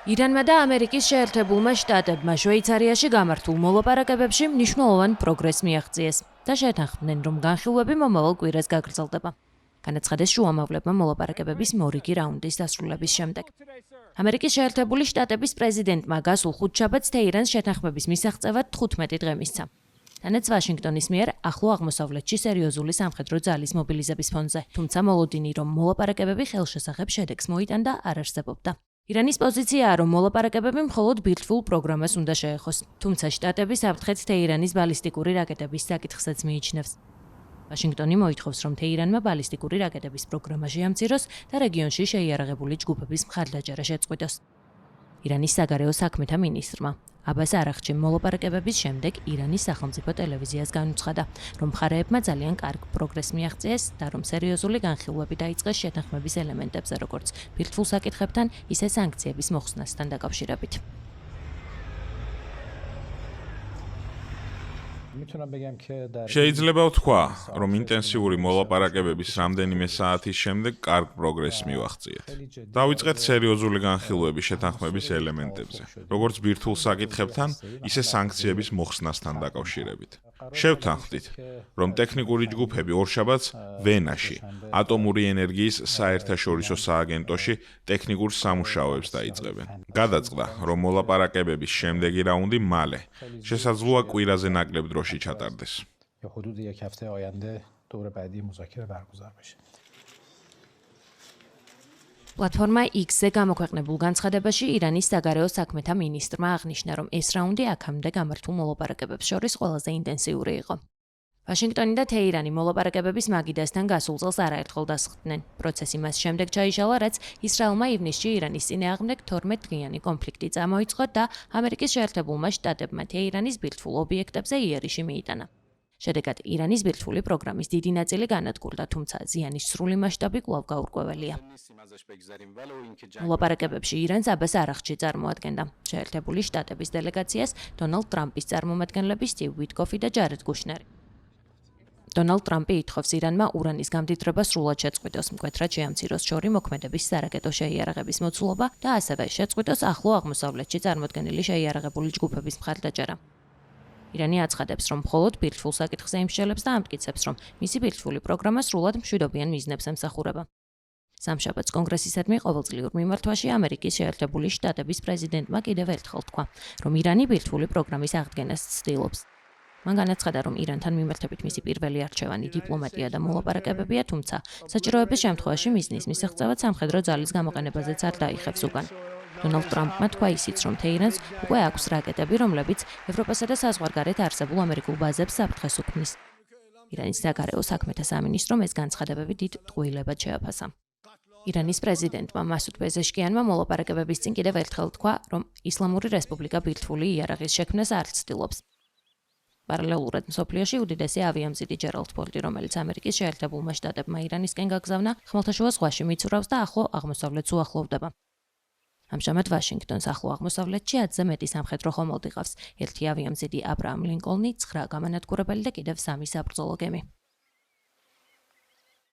ირანმა და ამერიკის შეერთებულმა შტატებმა შვეიცარიაში გამართულ მოლაპარაკებებში მნიშვნელოვან პროგრესს მიაღწიეს და შეთანხმდნენ, რომ განხილვები მომავალ კვირას გაგრძელდება. განაცხადეს შუამავლებმა მოლაპარაკებების მორიგი რაუნდის დასრულების შემდეგ. ამერიკის შეერთებული შტატების პრეზიდენტმა გასულ ხუთშაბათს თეირანს შეთანხმების მისაღწევად 15 დღე მისცა. თანაც ვაშინგტონის მიერ ახლო აღმოსავლეთში სერიოზული სამხედრო ძალის მობილიზების ფონზე, თუმცა მოლოდინი, რომ მოლაპარაკებები ხელშესახებ შედეგს მოიტანდა, არ არსებობდა. ირანის პოზიციაა, რომ მოლაპარაკებები მხოლოდ ბირთვულ პროგრამას უნდა შეეხოს, თუმცა შტატები საფრთხეთ თეირანის ბალისტიკური რაკეტების საკითხსაც მიიჩნევს. ვაშინგტონი მოითხოვს, რომ თეირანმა ბალისტიკური რაკეტების პროგრამა შეამციროს და რეგიონში შეიარაღებული ჯგუფების მხარდაჭერა შეწყვიტოს. ირანის საგარეო საქმეთა მინისტრმა აბას არაღჩიმ მოლაპარაკებების შემდეგ ირანის სახელმწიფო ტელევიზიას განუცხადა, რომ მხარეებმა ძალიან კარგ პროგრესს მიაღწიეს და რომ სერიოზული განხილვები დაიწყეს შეთანხმების ელემენტებზე, როგორც ბირთვულ საკითხებთან, ისე სანქციების მოხსნასთან დაკავშირებით. შეიძლება ვთქვა, რომ ინტენსიური მოლაპარაკებების რამდენიმე საათის შემდეგ კარგ პროგრესს მივაღწიეთ. დავიწყეთ სერიოზული განხილვები შეთანხმების ელემენტებზე, როგორც ბირთვულ საკითხებთან, ისე სანქციების მოხსნასთან დაკავშირებით. შევთანხმდით, რომ ტექნიკური ჯგუფები ორშაბათს ვენაში, ატომური ენერგიის საერთაშორისო სააგენტოში ტექნიკურ სამუშაოებს დაიწყებენ. გადაწყდა, რომ მოლაპარაკებების შემდეგი რაუნდი მალე, შესაძლოა კვირაზე ნაკლებ დროში ჩატარდეს. პლატფორმა X-ზე გამოქვეყნებულ განცხადებაში ირანის საგარეო საქმეთა მინისტრმა აღნიშნა, რომ ეს რაუნდი აქამდე გამართულ მოლაპარაკებებს შორის ყველაზე ინტენსიური იყო. ვაშინგტონი და თეირანი მოლაპარაკებების მაგიდასთან გასულ წელს არაერთხელ დასხდნენ. პროცესი მას შემდეგ ჩაიშალა, რაც ისრაელმა ივნისში ირანის წინააღმდეგ 12 დღიანი კონფლიქტი წამოიწყო და ამერიკის შეერთებულმა შტატებმა თეირანის ბირთვულ ობიექტებზე იერიში მიიტანა. შედეგად ირანის ბირთვული პროგრამის დიდი ნაწილი განადგურდა, თუმცა ზიანის სრული მასშტაბი კვლავ გაურკვეველია. მოლაპარაკებებში ირანს აბას არაღჩი წარმოადგენდა. შეერთებული შტატების დელეგაციას დონალდ ტრამპის წარმომადგენლები სტივ ვიტკოფი და ჯარედ კუშნერი. დონალდ ტრამპი ითხოვს ირანმა ურანის გამდიდრება სრულად შეწყვიტოს, მკვეთრად შეამციროს შორი მოქმედების სარაკეტო შეიარაღების მოცულობა და ასევე შეწყვიტოს ახლო აღმოსავლეთში წარმოდგენილი შეიარაღებული ჯგუფების მხარდაჭერა. ირანი აცხადებს, რომ მხოლოდ ბირთვულ საკითხზე იმსჯელებს და ამტკიცებს, რომ მისი ბირთვული პროგრამა სრულად მშვიდობიან მიზნებს ემსახურება. სამშაბათს კონგრესისადმი ყოველწლიურ მიმართვაში ამერიკის შეერთებული შტატების პრეზიდენტმა კიდევ ერთხელ თქვა, რომ ირანი ბირთვული პროგრამის აღდგენას ცდილობს. მან განაცხადა, რომ ირანთან მიმართებით მისი პირველი არჩევანი დიპლომატია და მოლაპარაკებებია, თუმცა საჭიროების შემთხვევაში მიზნის მისაღწევად სამხედრო ძალის გამოყენებაზეც არ დაიხევს უკან. დონალდ ტრამპმა თქვა ისიც, რომ თეირანს უკვე აქვს რაკეტები, რომლებიც ევროპასა და საზღვარგარეთ არსებულ ამერიკულ ბაზებს საფრთხეს უქმნის. ირანის საგარეო საქმეთა სამინისტრომ ეს განცხადებები დიდ ტყუილებად შეაფასა. ირანის პრეზიდენტმა მასუდ პეზეშკიანმა მოლაპარაკებების წინ კიდევ ერთხელ თქვა, რომ ისლამური რესპუბლიკა ბირთვული იარაღის შექმნას არ ცდილობს. პარალელურად მსოფლიოში უდიდესი ავიამზიდი ჯერალდ ფორდი, რომელიც ამერიკის შეერთებულმა შტატებმა ირანისკენ გაგზავნა, ხმელთაშუა ზღვაში მიცურავს და ახლო აღმოსავლეთს უახლოვდება. ამჟამად ვაშინგტონს ახლო აღმოსავლეთში 10-ზე მეტი სამხედრო ხომალდი ყავს, 1 ავიამზიდი აბრაამ ლინკოლნი, 9 გამანადგურებელი და კიდევ 3 საბრძოლო გემი.